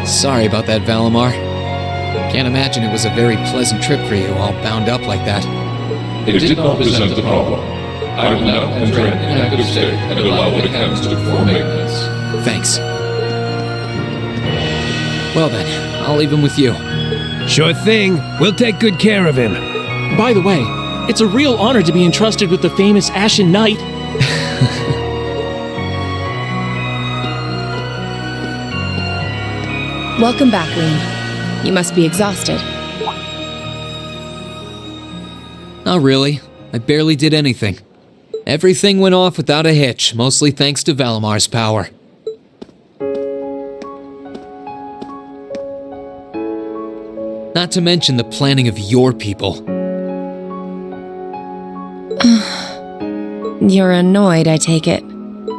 Sorry about that, Valimar. Can't imagine it was a very pleasant trip for you, all bound up like that. It did not present a problem. I will now enter an inactive state and allow the canister for maintenance. Thanks. Well then, I'll leave him with you. Sure thing. We'll take good care of him. By the way, it's a real honor to be entrusted with the famous Ashen Knight. Welcome back, Rean. You must be exhausted. Not really. I barely did anything. Everything went off without a hitch, mostly thanks to Valimar's power. Not to mention the planning of your people. You're annoyed, I take it,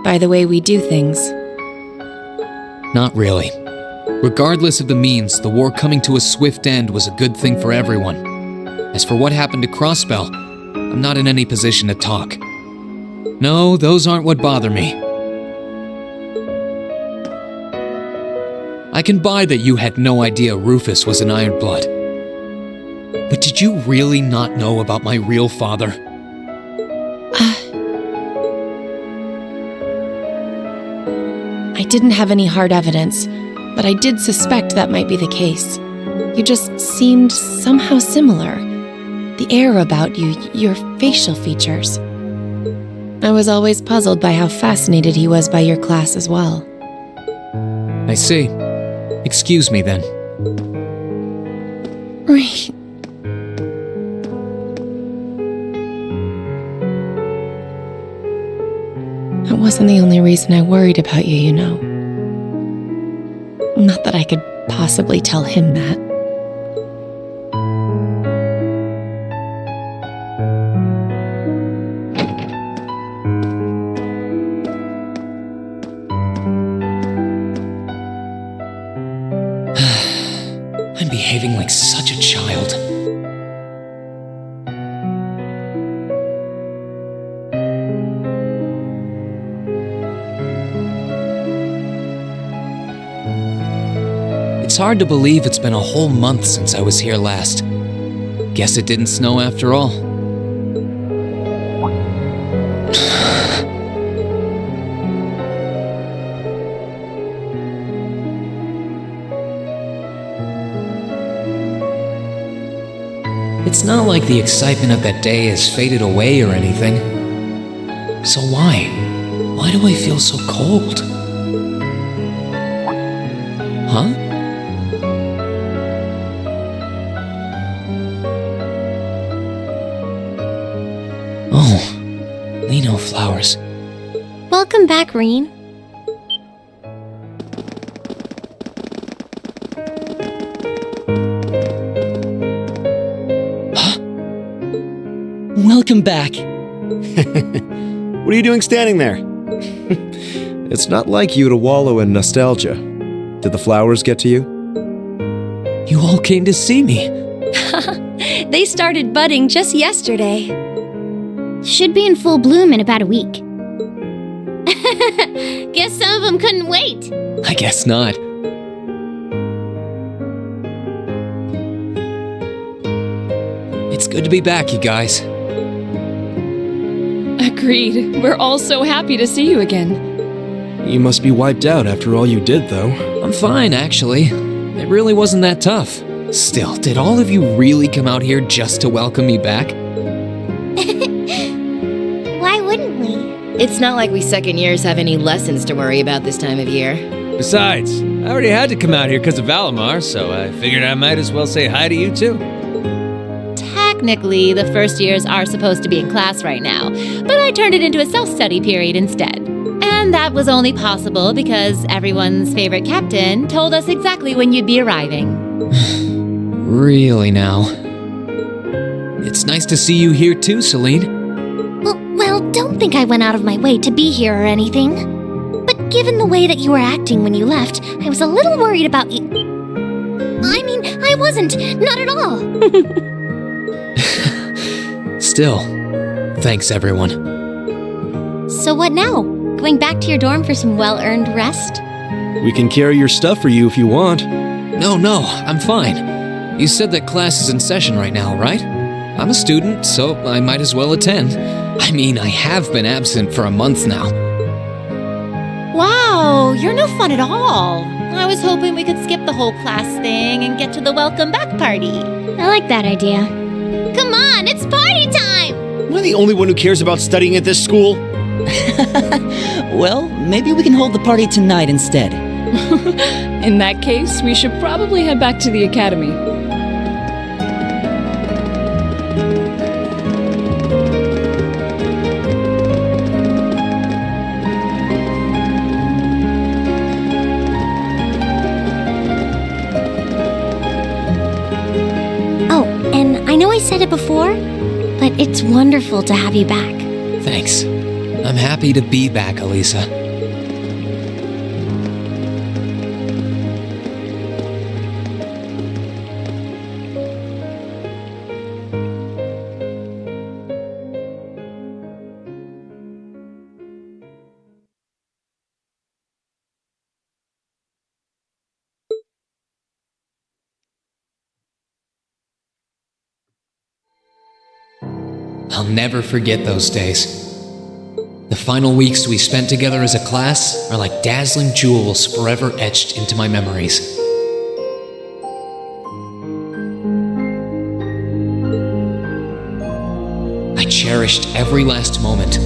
by the way we do things. Not really. Regardless of the means, the war coming to a swift end was a good thing for everyone. As for what happened to Crossbell, I'm not in any position to talk. No, those aren't what bother me. I can buy that you had no idea Rufus was an Ironblood. But did you really not know about my real father? I didn't have any hard evidence, but I did suspect that might be the case. You just seemed somehow similar. The air about you, your facial features. I was always puzzled by how fascinated he was by your class as well. I see. Excuse me then. Right. That wasn't the only reason I worried about you, you know. Not that I could possibly tell him that. I'm behaving like such a child. It's hard to believe it's been a whole month since I was here last. Guess it didn't snow after all. It's not like the excitement of that day has faded away or anything. So why? Why do I feel so cold? Huh? Oh, Lino flowers. Welcome back, Rean. Welcome back. What are you doing standing there? It's not like you to wallow in nostalgia. Did the flowers get to you? You all came to see me. They started budding just yesterday. Should be in full bloom in about a week. Guess some of them couldn't wait. I guess not. It's good to be back, you guys. Agreed. We're all so happy to see you again. You must be wiped out after all you did, though. I'm fine, actually. It really wasn't that tough. Still, did all of you really come out here just to welcome me back? Why wouldn't we? It's not like we second years have any lessons to worry about this time of year. Besides, I already had to come out here because of Valimar, so I figured I might as well say hi to you too. Technically, the first years are supposed to be in class right now, but I turned it into a self-study period instead. And that was only possible because everyone's favorite captain told us exactly when you'd be arriving. Really now? It's nice to see you here too, Celine. Well, don't think I went out of my way to be here or anything. But given the way that you were acting when you left, I was a little worried about you. I mean, I wasn't. Not at all. Still, thanks everyone. So what now? Going back to your dorm for some well-earned rest? We can carry your stuff for you if you want. No, I'm fine. You said that class is in session right now, right? I'm a student, so I might as well attend. I mean, I have been absent for a month now. Wow, you're no fun at all. I was hoping we could skip the whole class thing and get to the welcome back party. I like that idea. Come on, it's party time! Am I the only one who cares about studying at this school? Well, maybe we can hold the party tonight instead. In that case, we should probably head back to the academy. Oh, and I know I said it before, but it's wonderful to have you back. Thanks. I'm happy to be back, Elisa. I'll never forget those days. The final weeks we spent together as a class are like dazzling jewels forever etched into my memories. I cherished every last moment.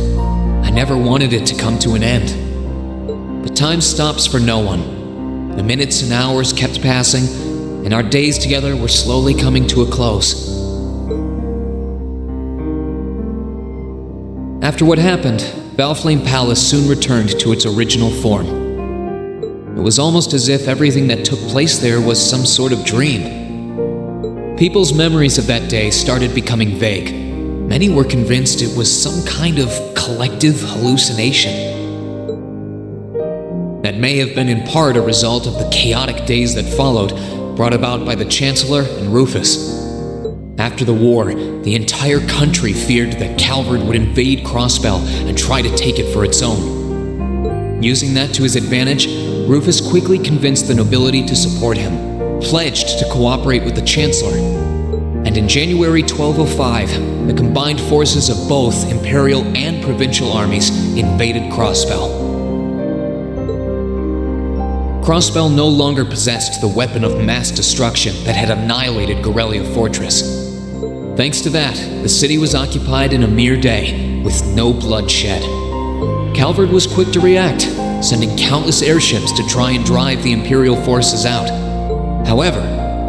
I never wanted it to come to an end. But time stops for no one. The minutes and hours kept passing, and our days together were slowly coming to a close. After what happened, Valflame Palace soon returned to its original form. It was almost as if everything that took place there was some sort of dream. People's memories of that day started becoming vague. Many were convinced it was some kind of collective hallucination. That may have been in part a result of the chaotic days that followed, brought about by the Chancellor and Rufus. After the war, the entire country feared that Calvard would invade Crossbell and try to take it for its own. Using that to his advantage, Rufus quickly convinced the nobility to support him, pledged to cooperate with the Chancellor. And in January 1205, the combined forces of both Imperial and Provincial armies invaded Crossbell. Crossbell no longer possessed the weapon of mass destruction that had annihilated Gorelia Fortress. Thanks to that, the city was occupied in a mere day, with no bloodshed. Calvard was quick to react, sending countless airships to try and drive the Imperial forces out. However,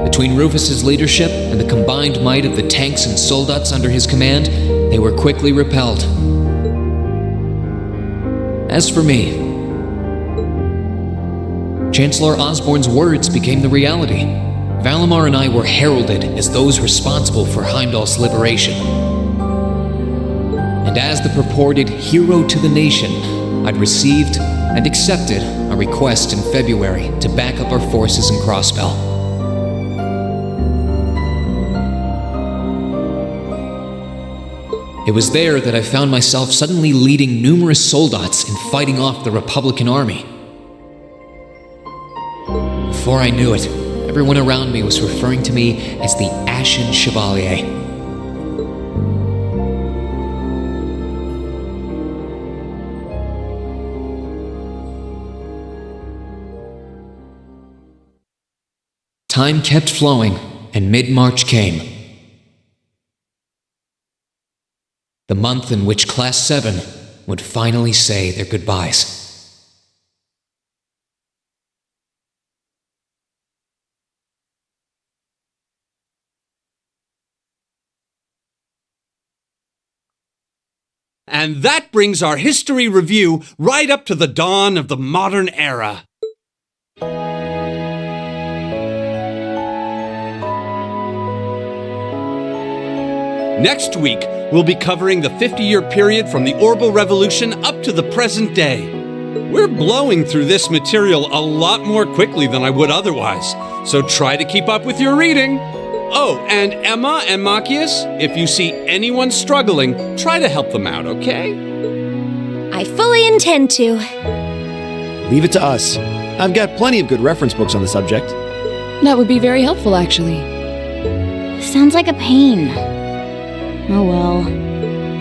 between Rufus's leadership and the combined might of the tanks and soldats under his command, they were quickly repelled. As for me, Chancellor Osborne's words became the reality. Valimar and I were heralded as those responsible for Heimdall's liberation. And as the purported hero to the nation, I'd received and accepted a request in February to back up our forces in Crossbell. It was there that I found myself suddenly leading numerous soldats in fighting off the Republican army. Before I knew it, everyone around me was referring to me as the Ashen Chevalier. Time kept flowing, and mid-March came. The month in which Class 7 would finally say their goodbyes. And that brings our history review right up to the dawn of the modern era. Next week, we'll be covering the 50-year period from the Orbital Revolution up to the present day. We're blowing through this material a lot more quickly than I would otherwise, so try to keep up with your reading. Oh, and Emma and Machias, if you see anyone struggling, try to help them out, okay? I fully intend to. Leave it to us. I've got plenty of good reference books on the subject. That would be very helpful, actually. Sounds like a pain. Oh well.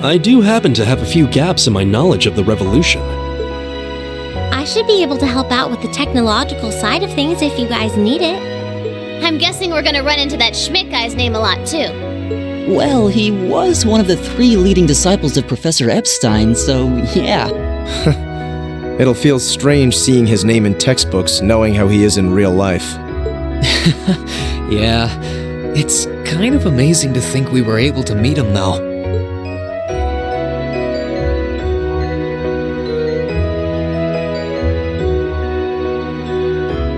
I do happen to have a few gaps in my knowledge of the revolution. I should be able to help out with the technological side of things if you guys need it. I'm guessing we're gonna run into that Schmidt guy's name a lot too. Well, he was one of the 3 leading disciples of Professor Epstein, so yeah. It'll feel strange seeing his name in textbooks, knowing how he is in real life. Yeah, it's kind of amazing to think we were able to meet him, though.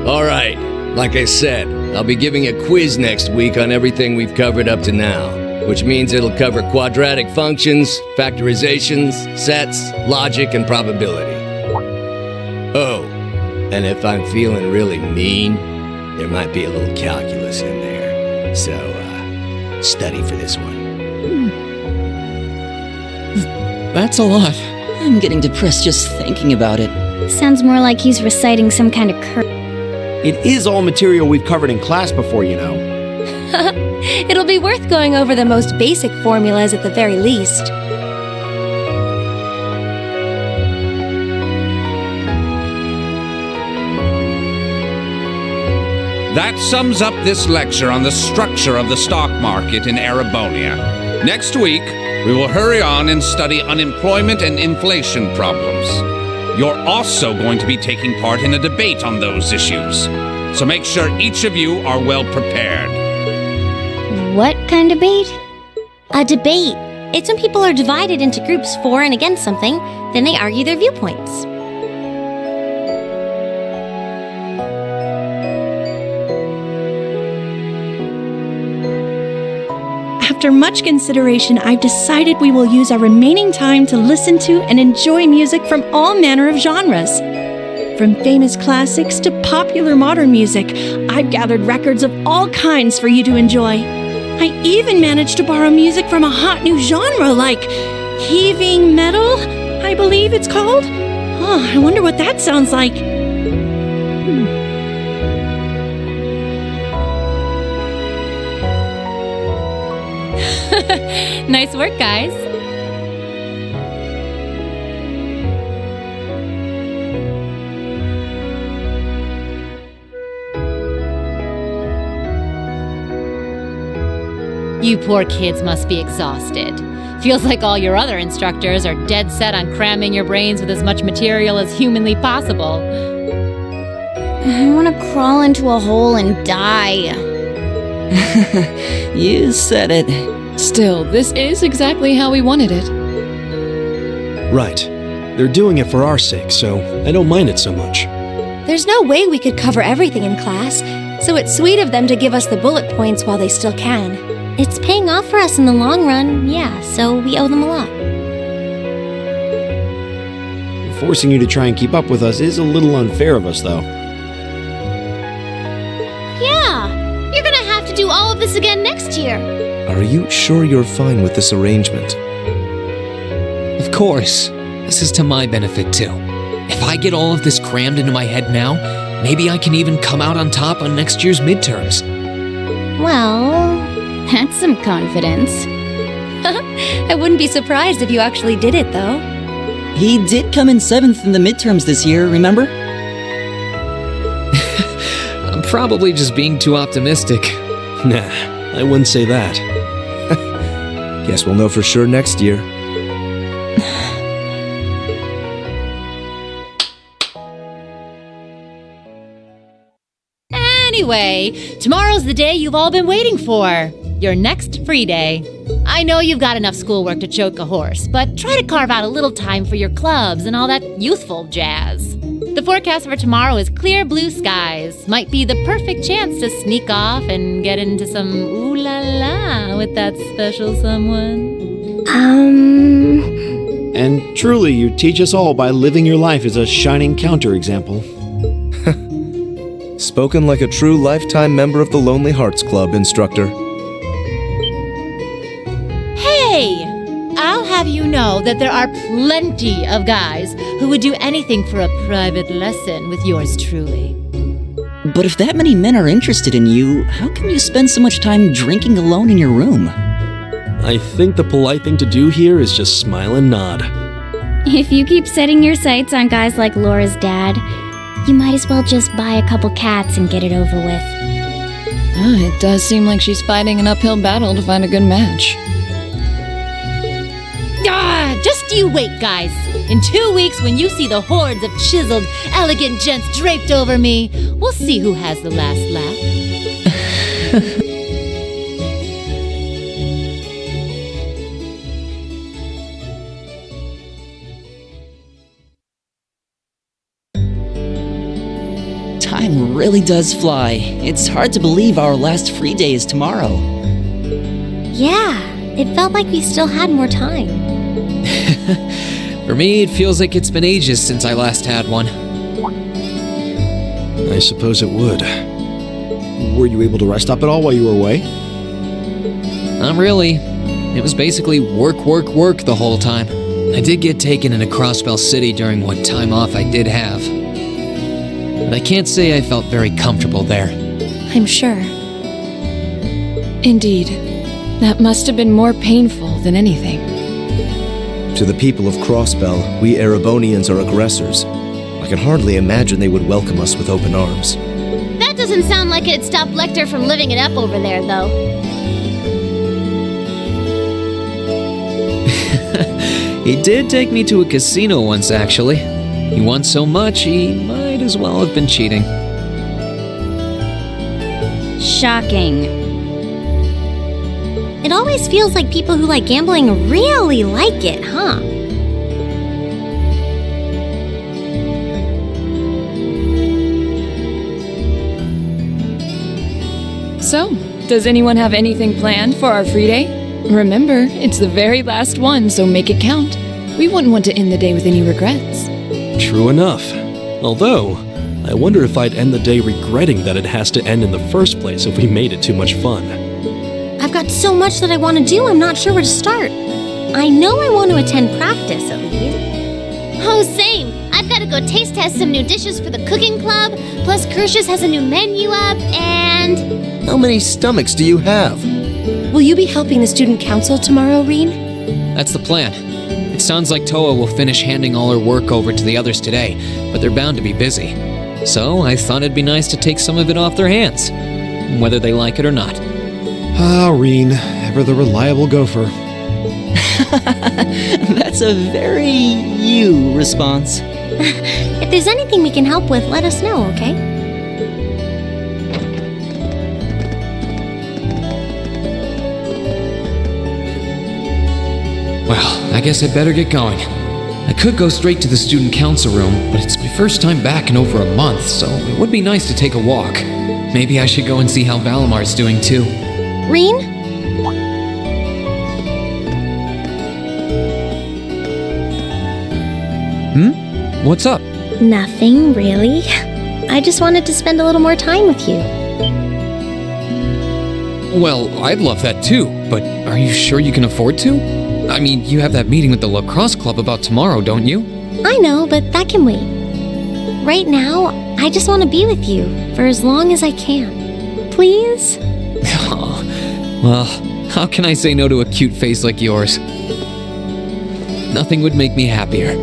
All right, like I said, I'll be giving a quiz next week on everything we've covered up to now, which means it'll cover quadratic functions, factorizations, sets, logic, and probability. Oh, and if I'm feeling really mean, there might be a little calculus in there. So, study for this one. That's a lot. I'm getting depressed just thinking about it. Sounds more like he's reciting some kind of curse. It is all material we've covered in class before, you know. It'll be worth going over the most basic formulas at the very least. That sums up this lecture on the structure of the stock market in Erebonia. Next week, we will hurry on and study unemployment and inflation problems. You're also going to be taking part in a debate on those issues, so make sure each of you are well prepared. What kind of debate? A debate. It's when people are divided into groups for and against something, then they argue their viewpoints. After much consideration, I've decided we will use our remaining time to listen to and enjoy music from all manner of genres. From famous classics to popular modern music, I've gathered records of all kinds for you to enjoy. I even managed to borrow music from a hot new genre like heaving metal, I believe it's called. Oh, I wonder what that sounds like. Nice work, guys. You poor kids must be exhausted. Feels like all your other instructors are dead set on cramming your brains with as much material as humanly possible. I want to crawl into a hole and die. You said it. Still, this is exactly how we wanted it. Right. They're doing it for our sake, so I don't mind it so much. There's no way we could cover everything in class, so it's sweet of them to give us the bullet points while they still can. It's paying off for us in the long run, yeah, so we owe them a lot. Forcing you to try and keep up with us is a little unfair of us, though. Yeah, you're gonna have to do all of this again next year. Are you sure you're fine with this arrangement? Of course. This is to my benefit, too. If I get all of this crammed into my head now, maybe I can even come out on top on next year's midterms. Well, that's some confidence. I wouldn't be surprised if you actually did it, though. He did come in 7th in the midterms this year, remember? I'm probably just being too optimistic. Nah, I wouldn't say that. Guess we'll know for sure next year. Anyway, tomorrow's the day you've all been waiting for. Your next free day. I know you've got enough schoolwork to choke a horse, but try to carve out a little time for your clubs and all that youthful jazz. The forecast for tomorrow is clear blue skies. Might be the perfect chance to sneak off and get into some ooh la la with that special someone. And truly, you teach us all by living your life as a shining counterexample. Spoken like a true lifetime member of the Lonely Hearts Club, instructor. Hey! I'll have you you know that there are plenty of guys who would do anything for a private lesson with yours truly. But if that many men are interested in you, how come you spend so much time drinking alone in your room? I think the polite thing to do here is just smile and nod. If you keep setting your sights on guys like Laura's dad, you might as well just buy a couple cats and get it over with. It does seem like she's fighting an uphill battle to find a good match. Just you wait, guys. In 2 weeks, when you see the hordes of chiseled, elegant gents draped over me, we'll see who has the last laugh. Time really does fly. It's hard to believe our last free day is tomorrow. Yeah, it felt like we still had more time. For me, it feels like it's been ages since I last had one. I suppose it would. Were you able to rest up at all while you were away? Not really. It was basically work, work, work the whole time. I did get taken into Crossbell City during what time off I did have. But I can't say I felt very comfortable there. I'm sure. Indeed. That must have been more painful than anything. To the people of Crossbell, we Erebonians are aggressors. I can hardly imagine they would welcome us with open arms. That doesn't sound like it'd stop Lecter from living it up over there, though. He did take me to a casino once, actually. He won so much, he might as well have been cheating. Shocking. It always feels like people who like gambling really like it, huh? So, does anyone have anything planned for our free day? Remember, it's the very last one, so make it count. We wouldn't want to end the day with any regrets. True enough. Although, I wonder if I'd end the day regretting that it has to end in the first place if we made it too much fun. I've got so much that I want to do, I'm not sure where to start. I know I want to attend practice, at least. Oh, same. I've got to go taste test some new dishes for the cooking club, plus Kirsch's has a new menu up, and... How many stomachs do you have? Will you be helping the student council tomorrow, Reen? That's the plan. It sounds like Toa will finish handing all her work over to the others today, but they're bound to be busy. So I thought it'd be nice to take some of it off their hands, whether they like it or not. Ah, Reen, ever the reliable gopher. That's a very you response. If there's anything we can help with, let us know, okay? Well, I guess I better get going. I could go straight to the student council room, but it's my first time back in over a month, so it would be nice to take a walk. Maybe I should go and see how Valimar's doing too. Reen? What's up? Nothing, really. I just wanted to spend a little more time with you. Well, I'd love that too, but are you sure you can afford to? I mean, you have that meeting with the lacrosse club about tomorrow, don't you? I know, but that can wait. Right now, I just want to be with you for as long as I can. Please? Oh, well, how can I say no to a cute face like yours? Nothing would make me happier.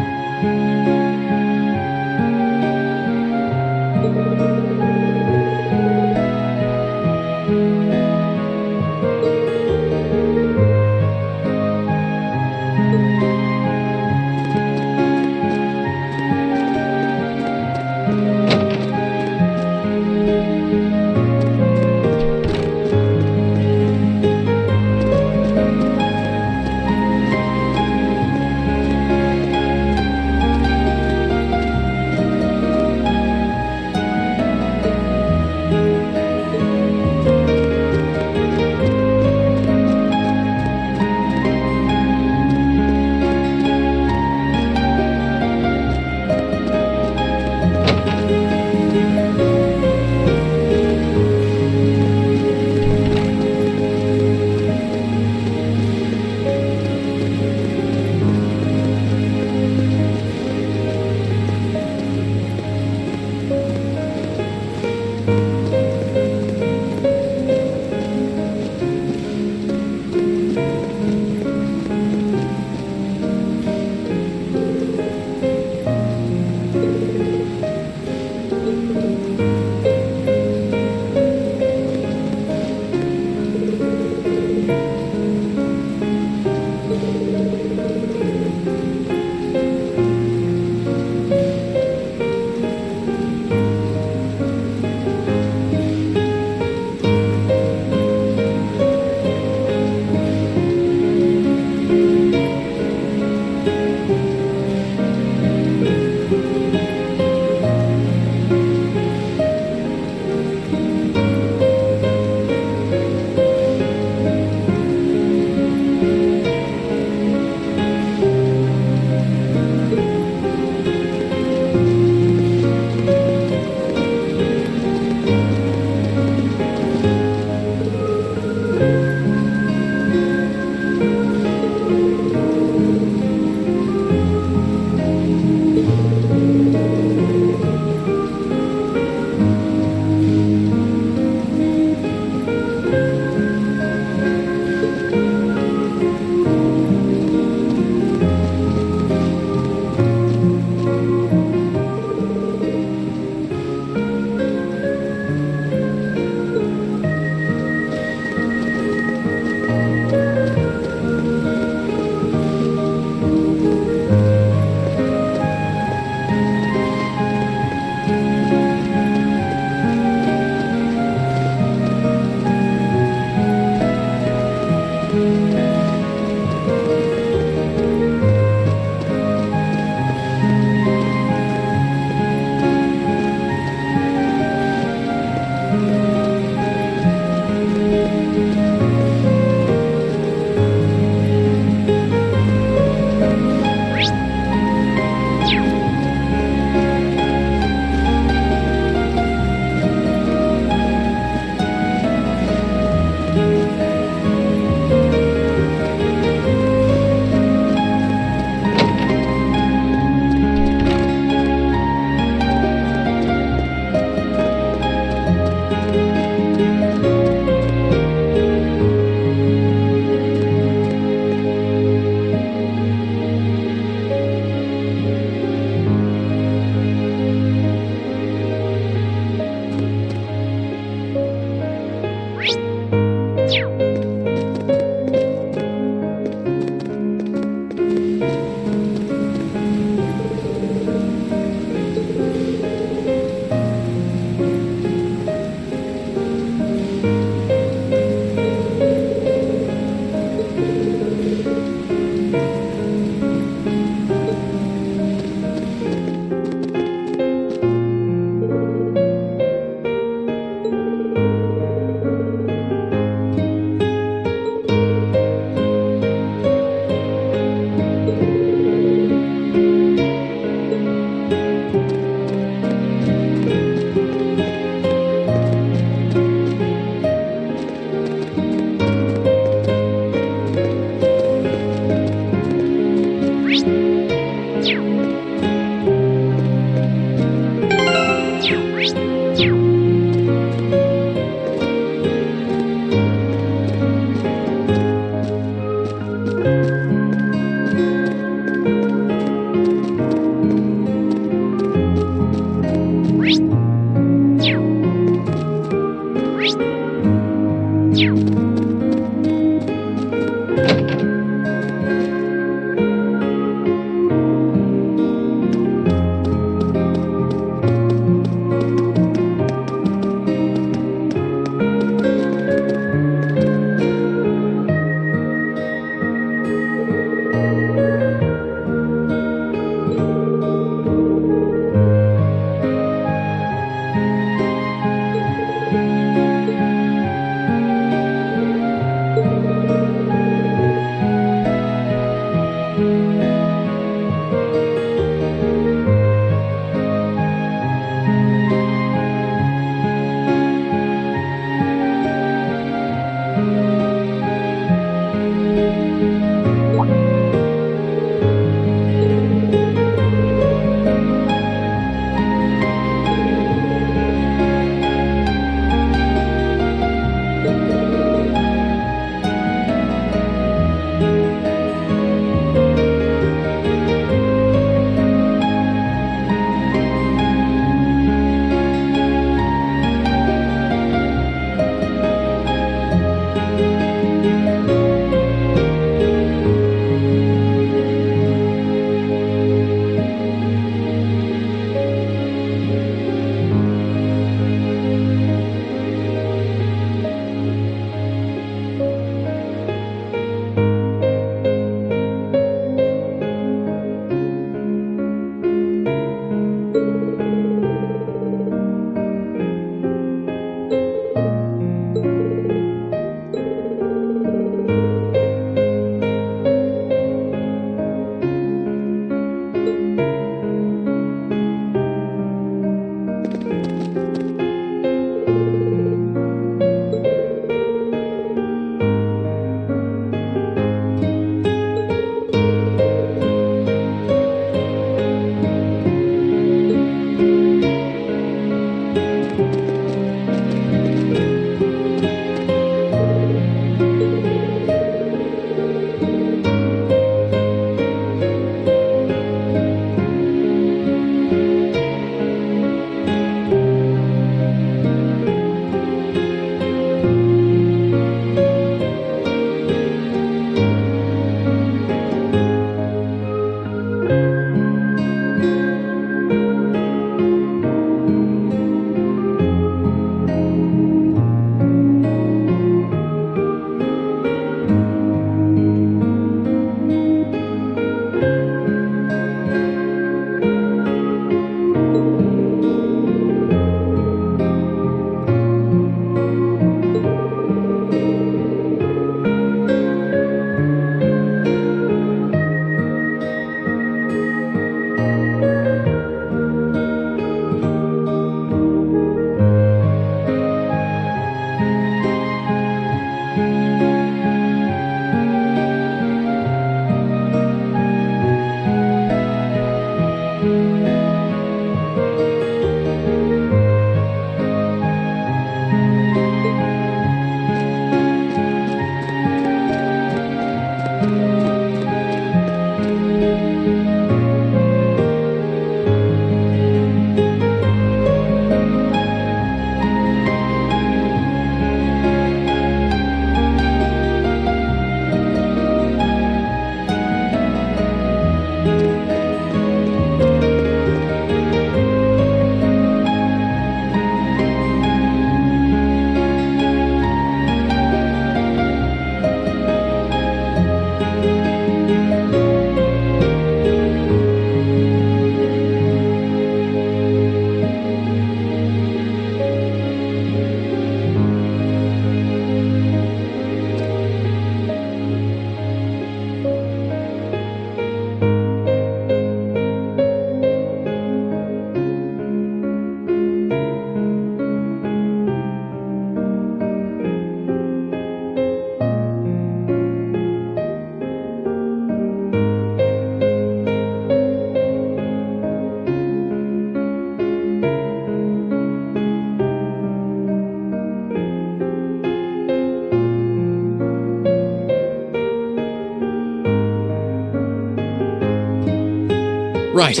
Right.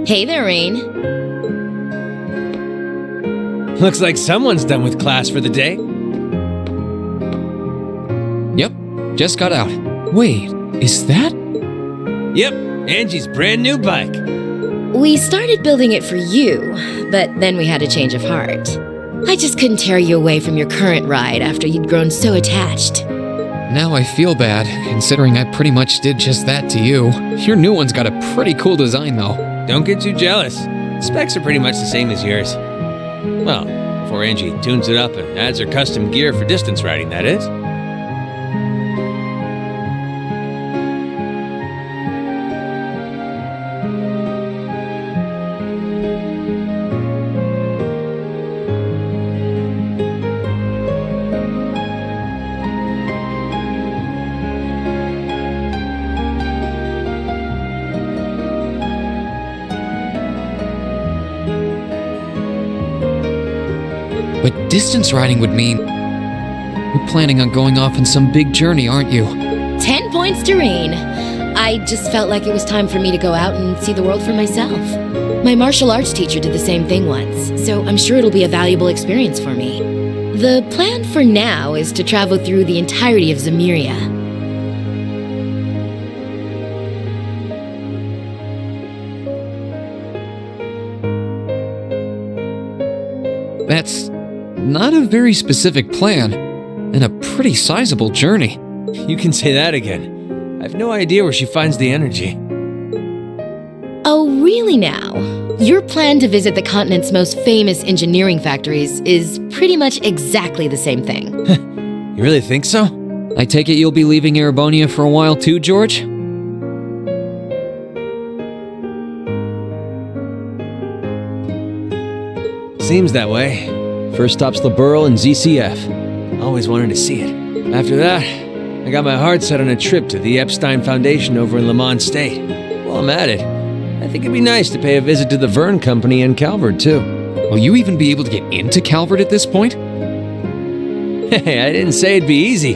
Hey there, Rain. Looks like someone's done with class for the day. Yep, just got out. Wait, is that? Yep, Angie's brand new bike. We started building it for you, but then we had a change of heart. I just couldn't tear you away from your current ride after you'd grown so attached. Now I feel bad, considering I pretty much did just that to you. Your new one's got a pretty cool design, though. Don't get too jealous. Specs are pretty much the same as yours. Well, before Angie tunes it up and adds her custom gear for distance riding, that is. But distance riding would mean you're planning on going off on some big journey, aren't you? 10 points to Rain. I just felt like it was time for me to go out and see the world for myself. My martial arts teacher did the same thing once, so I'm sure it'll be a valuable experience for me. The plan for now is to travel through the entirety of Zemuria. That's not a very specific plan, and a pretty sizable journey. You can say that again. I have no idea where she finds the energy. Oh, really now? Your plan to visit the continent's most famous engineering factories is pretty much exactly the same thing. You really think so? I take it you'll be leaving Erebonia for a while too, George? Seems that way. First stop's the Burl and ZCF. Always wanted to see it. After that, I got my heart set on a trip to the Epstein Foundation over in Lemont State. While I'm at it, I think it'd be nice to pay a visit to the Verne Company in Calvert, too. Will you even be able to get into Calvert at this point? Hey, I didn't say it'd be easy,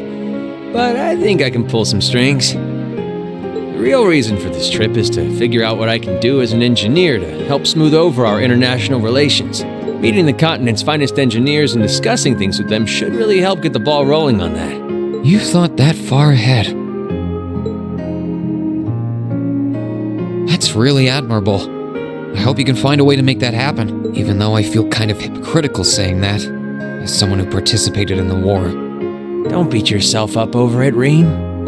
but I think I can pull some strings. The real reason for this trip is to figure out what I can do as an engineer to help smooth over our international relations. Meeting the continent's finest engineers and discussing things with them should really help get the ball rolling on that. You've thought that far ahead. That's really admirable. I hope you can find a way to make that happen, even though I feel kind of hypocritical saying that, as someone who participated in the war. Don't beat yourself up over it, Rain.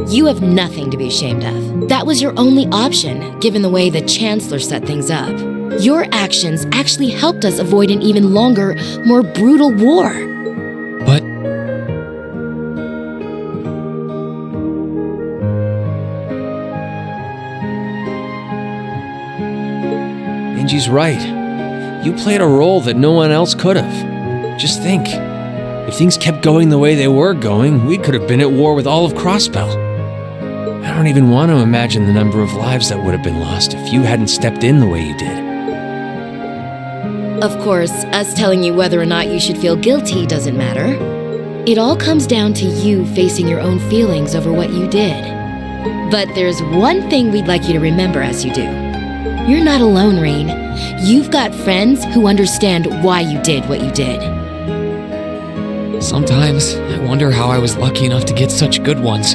You have nothing to be ashamed of. That was your only option, given the way the Chancellor set things up. Your actions actually helped us avoid an even longer, more brutal war. But... Angie's right. You played a role that no one else could have. Just think. If things kept going the way they were going, we could have been at war with all of Crosspell. I don't even want to imagine the number of lives that would have been lost if you hadn't stepped in the way you did. Of course, us telling you whether or not you should feel guilty doesn't matter. It all comes down to you facing your own feelings over what you did. But there's one thing we'd like you to remember as you do. You're not alone, Rain. You've got friends who understand why you did what you did. Sometimes I wonder how I was lucky enough to get such good ones.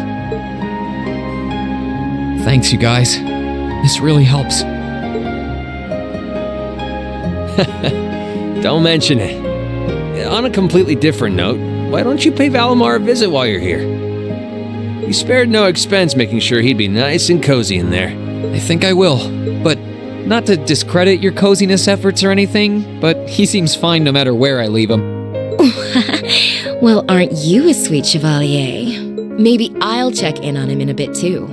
Thanks, you guys. This really helps. Don't mention it. On a completely different note, why don't you pay Valimar a visit while you're here? You spared no expense making sure he'd be nice and cozy in there. I think I will, but Not to discredit your coziness efforts or anything, but he seems fine no matter where I leave him. Well, aren't you a sweet chevalier? Maybe I'll check in on him in a bit too.